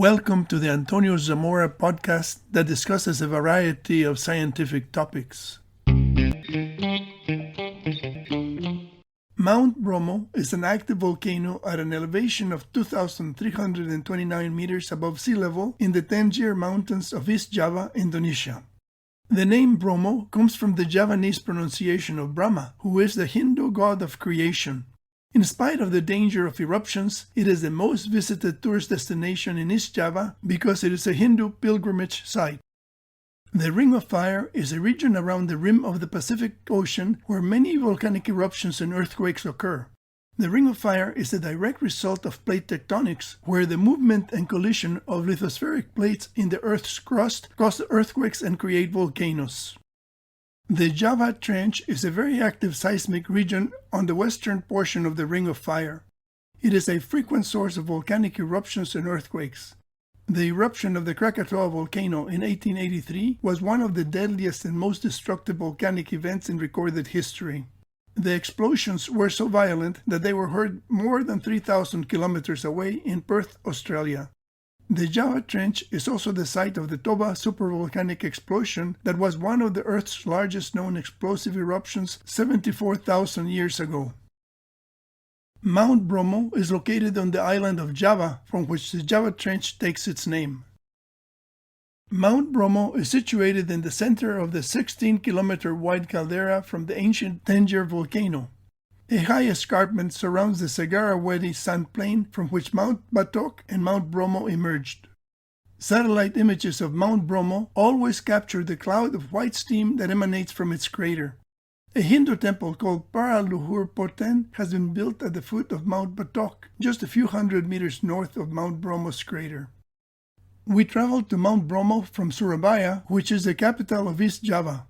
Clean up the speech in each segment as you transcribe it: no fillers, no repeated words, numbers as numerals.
Welcome to the Antonio Zamora podcast that discusses a variety of scientific topics. Mount Bromo is an active volcano at an elevation of 2,329 meters above sea level in the Tengger mountains of East Java, Indonesia. The name Bromo comes from the Javanese pronunciation of Brahma, who is the Hindu god of creation. In spite of the danger of eruptions, it is the most visited tourist destination in East Java because it is a Hindu pilgrimage site. The Ring of Fire is a region around the rim of the Pacific Ocean where many volcanic eruptions and earthquakes occur. The Ring of Fire is a direct result of plate tectonics, where the movement and collision of lithospheric plates in the Earth's crust cause earthquakes and create volcanoes. The Java Trench is a very active seismic region on the western portion of the Ring of Fire. It is a frequent source of volcanic eruptions and earthquakes. The eruption of the Krakatoa volcano in 1883 was one of the deadliest and most destructive volcanic events in recorded history. The explosions were so violent that they were heard more than 3,000 kilometers away in Perth, Australia. The Java Trench is also the site of the Toba supervolcanic explosion that was one of the Earth's largest known explosive eruptions 74,000 years ago. Mount Bromo is located on the island of Java, from which the Java Trench takes its name. Mount Bromo is situated in the center of the 16-kilometer wide caldera from the ancient Tengger volcano. A high escarpment surrounds the Segara Wedi sand plain from which Mount Batok and Mount Bromo emerged. Satellite images of Mount Bromo always capture the cloud of white steam that emanates from its crater. A Hindu temple called Paraluhur Poten has been built at the foot of Mount Batok, just a few hundred meters north of Mount Bromo's crater. We traveled to Mount Bromo from Surabaya, which is the capital of East Java.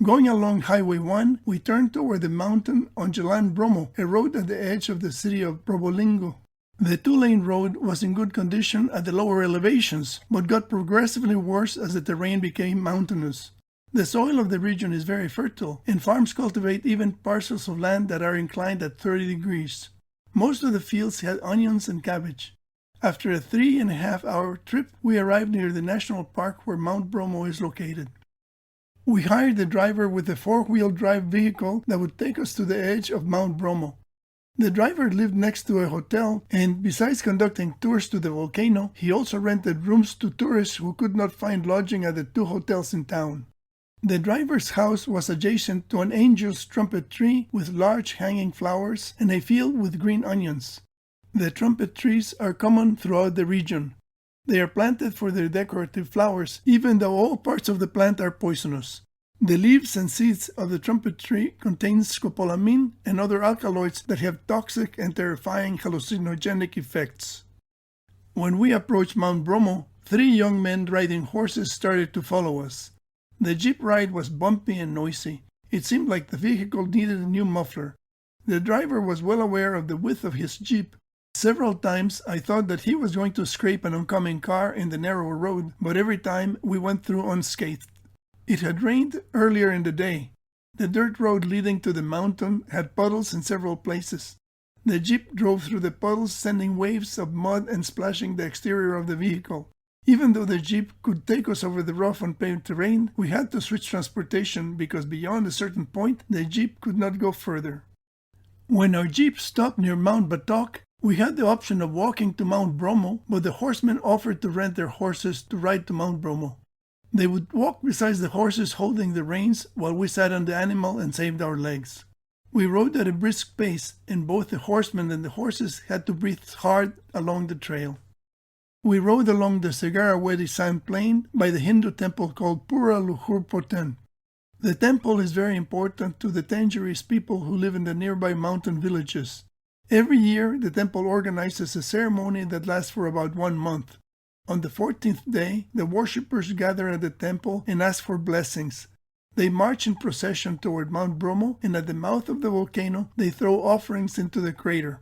Going along Highway 1, we turned toward the mountain on Jalan Bromo, a road at the edge of the city of Probolinggo. The two-lane road was in good condition at the lower elevations, but got progressively worse as the terrain became mountainous. The soil of the region is very fertile, and farms cultivate even parcels of land that are inclined at 30 degrees. Most of the fields had onions and cabbage. After a 3.5-hour trip, we arrived near the national park where Mount Bromo is located. We hired a driver with a 4-wheel drive vehicle that would take us to the edge of Mount Bromo. The driver lived next to a hotel, and besides conducting tours to the volcano, he also rented rooms to tourists who could not find lodging at the 2 hotels in town. The driver's house was adjacent to an angel's trumpet tree with large hanging flowers and a field with green onions. The trumpet trees are common throughout the region. They are planted for their decorative flowers, even though all parts of the plant are poisonous. The leaves and seeds of the trumpet tree contain scopolamine and other alkaloids that have toxic and terrifying hallucinogenic effects. When we approached Mount Bromo, 3 young men riding horses started to follow us. The jeep ride was bumpy and noisy. It seemed like the vehicle needed a new muffler. The driver was well aware of the width of his jeep. Several times I thought that he was going to scrape an oncoming car in the narrow road, but every time we went through unscathed. It had rained earlier in the day. The dirt road leading to the mountain had puddles in several places. The jeep drove through the puddles, sending waves of mud and splashing the exterior of the vehicle. Even though the jeep could take us over the rough unpaved terrain, we had to switch transportation because beyond a certain point, the jeep could not go further. When our jeep stopped near Mount Batok, we had the option of walking to Mount Bromo, but the horsemen offered to rent their horses to ride to Mount Bromo. They would walk beside the horses holding the reins while we sat on the animal and saved our legs. We rode at a brisk pace, and both the horsemen and the horses had to breathe hard along the trail. We rode along the Segara Wedi sand plain by the Hindu temple called Paraluhur Poten. The temple is very important to the Tenggerese people who live in the nearby mountain villages. Every year, the temple organizes a ceremony that lasts for about 1 month. On the 14th day, the worshippers gather at the temple and ask for blessings. They march in procession toward Mount Bromo, and at the mouth of the volcano, they throw offerings into the crater.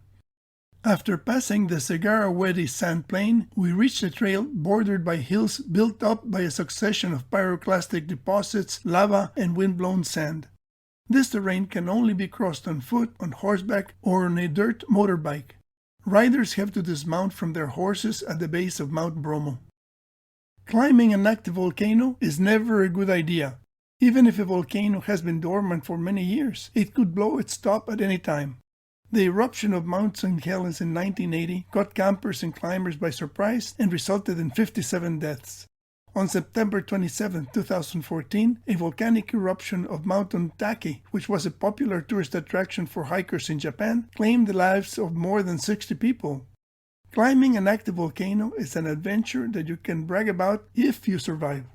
After passing the Segara Wedi sand plain, we reached a trail bordered by hills built up by a succession of pyroclastic deposits, lava, and wind-blown sand. This terrain can only be crossed on foot, on horseback, or on a dirt motorbike. Riders have to dismount from their horses at the base of Mount Bromo. Climbing an active volcano is never a good idea. Even if a volcano has been dormant for many years, it could blow its top at any time. The eruption of Mount St. Helens in 1980 caught campers and climbers by surprise and resulted in 57 deaths. On September 27, 2014, a volcanic eruption of Mount Ontake, which was a popular tourist attraction for hikers in Japan, claimed the lives of more than 60 people. Climbing an active volcano is an adventure that you can brag about if you survive.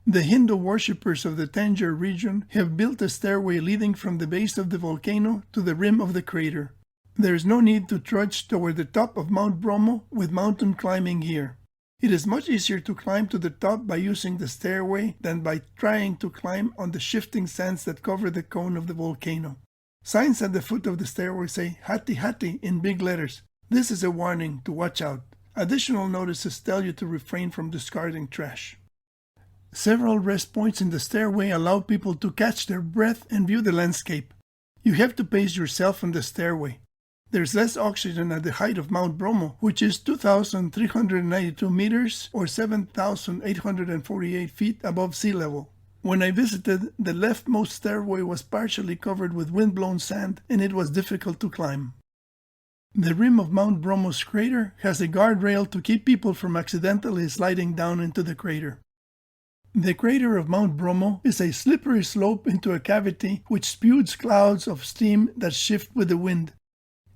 The Hindu worshippers of the Tengger region have built a stairway leading from the base of the volcano to the rim of the crater. There is no need to trudge toward the top of Mount Bromo with mountain climbing gear. It is much easier to climb to the top by using the stairway than by trying to climb on the shifting sands that cover the cone of the volcano. Signs at the foot of the stairway say "Hati Hati" in big letters. This is a warning to watch out. Additional notices tell you to refrain from discarding trash. Several rest points in the stairway allow people to catch their breath and view the landscape. You have to pace yourself on the stairway. There's less oxygen at the height of Mount Bromo, which is 2,392 meters or 7,848 feet above sea level. When I visited, the leftmost stairway was partially covered with wind-blown sand and it was difficult to climb. The rim of Mount Bromo's crater has a guardrail to keep people from accidentally sliding down into the crater. The crater of Mount Bromo is a slippery slope into a cavity which spews clouds of steam that shift with the wind.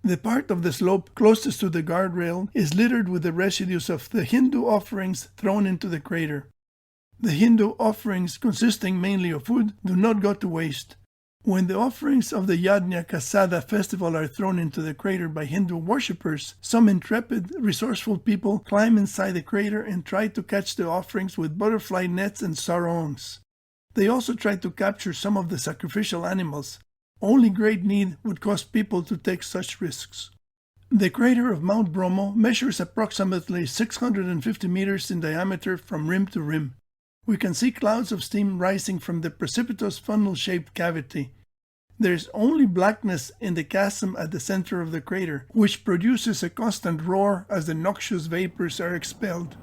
The part of the slope closest to the guardrail is littered with the residues of the Hindu offerings thrown into the crater. The Hindu offerings, consisting mainly of food, do not go to waste. When the offerings of the Yajna Kasada festival are thrown into the crater by Hindu worshippers, some intrepid, resourceful people climb inside the crater and try to catch the offerings with butterfly nets and sarongs. They also try to capture some of the sacrificial animals. Only great need would cause people to take such risks. The crater of Mount Bromo measures approximately 650 meters in diameter from rim to rim. We can see clouds of steam rising from the precipitous funnel-shaped cavity. There is only blackness in the chasm at the center of the crater, which produces a constant roar as the noxious vapors are expelled.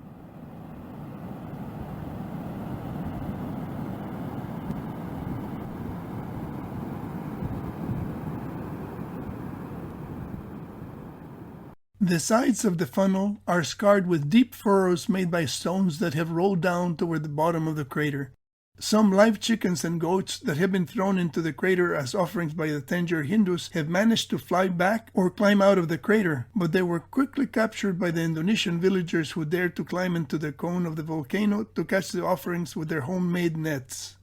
The sides of the funnel are scarred with deep furrows made by stones that have rolled down toward the bottom of the crater. Some live chickens and goats that have been thrown into the crater as offerings by the Tengger Hindus have managed to fly back or climb out of the crater, but they were quickly captured by the Indonesian villagers who dared to climb into the cone of the volcano to catch the offerings with their homemade nets.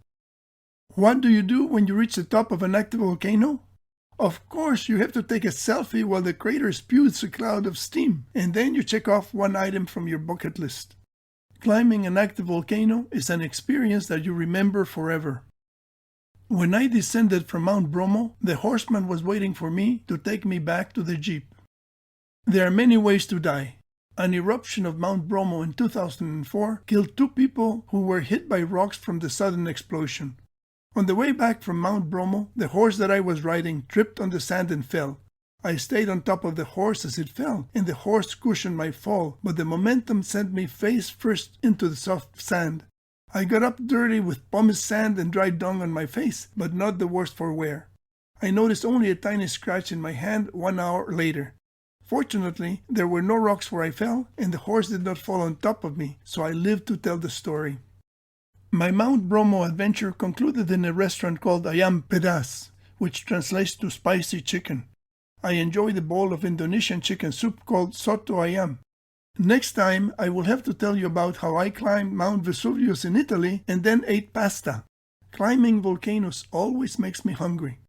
What do you do when you reach the top of an active volcano? Of course, you have to take a selfie while the crater spews a cloud of steam, and then you check off one item from your bucket list. Climbing an active volcano is an experience that you remember forever. When I descended from Mount Bromo, the horseman was waiting for me to take me back to the jeep. There are many ways to die. An eruption of Mount Bromo in 2004 killed 2 people who were hit by rocks from the sudden explosion. On the way back from Mount Bromo, the horse that I was riding tripped on the sand and fell. I stayed on top of the horse as it fell, and the horse cushioned my fall, but the momentum sent me face first into the soft sand. I got up dirty with pumice sand and dry dung on my face, but not the worse for wear. I noticed only a tiny scratch in my hand 1 hour later. Fortunately, there were no rocks where I fell, and the horse did not fall on top of me, so I lived to tell the story. My Mount Bromo adventure concluded in a restaurant called Ayam Pedas, which translates to spicy chicken. I enjoyed a bowl of Indonesian chicken soup called soto ayam. Next time, I will have to tell you about how I climbed Mount Vesuvius in Italy and then ate pasta. Climbing volcanoes always makes me hungry.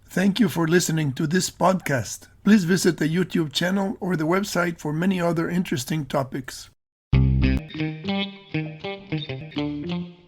Thank you for listening to this podcast. Please visit the YouTube channel or the website for many other interesting topics.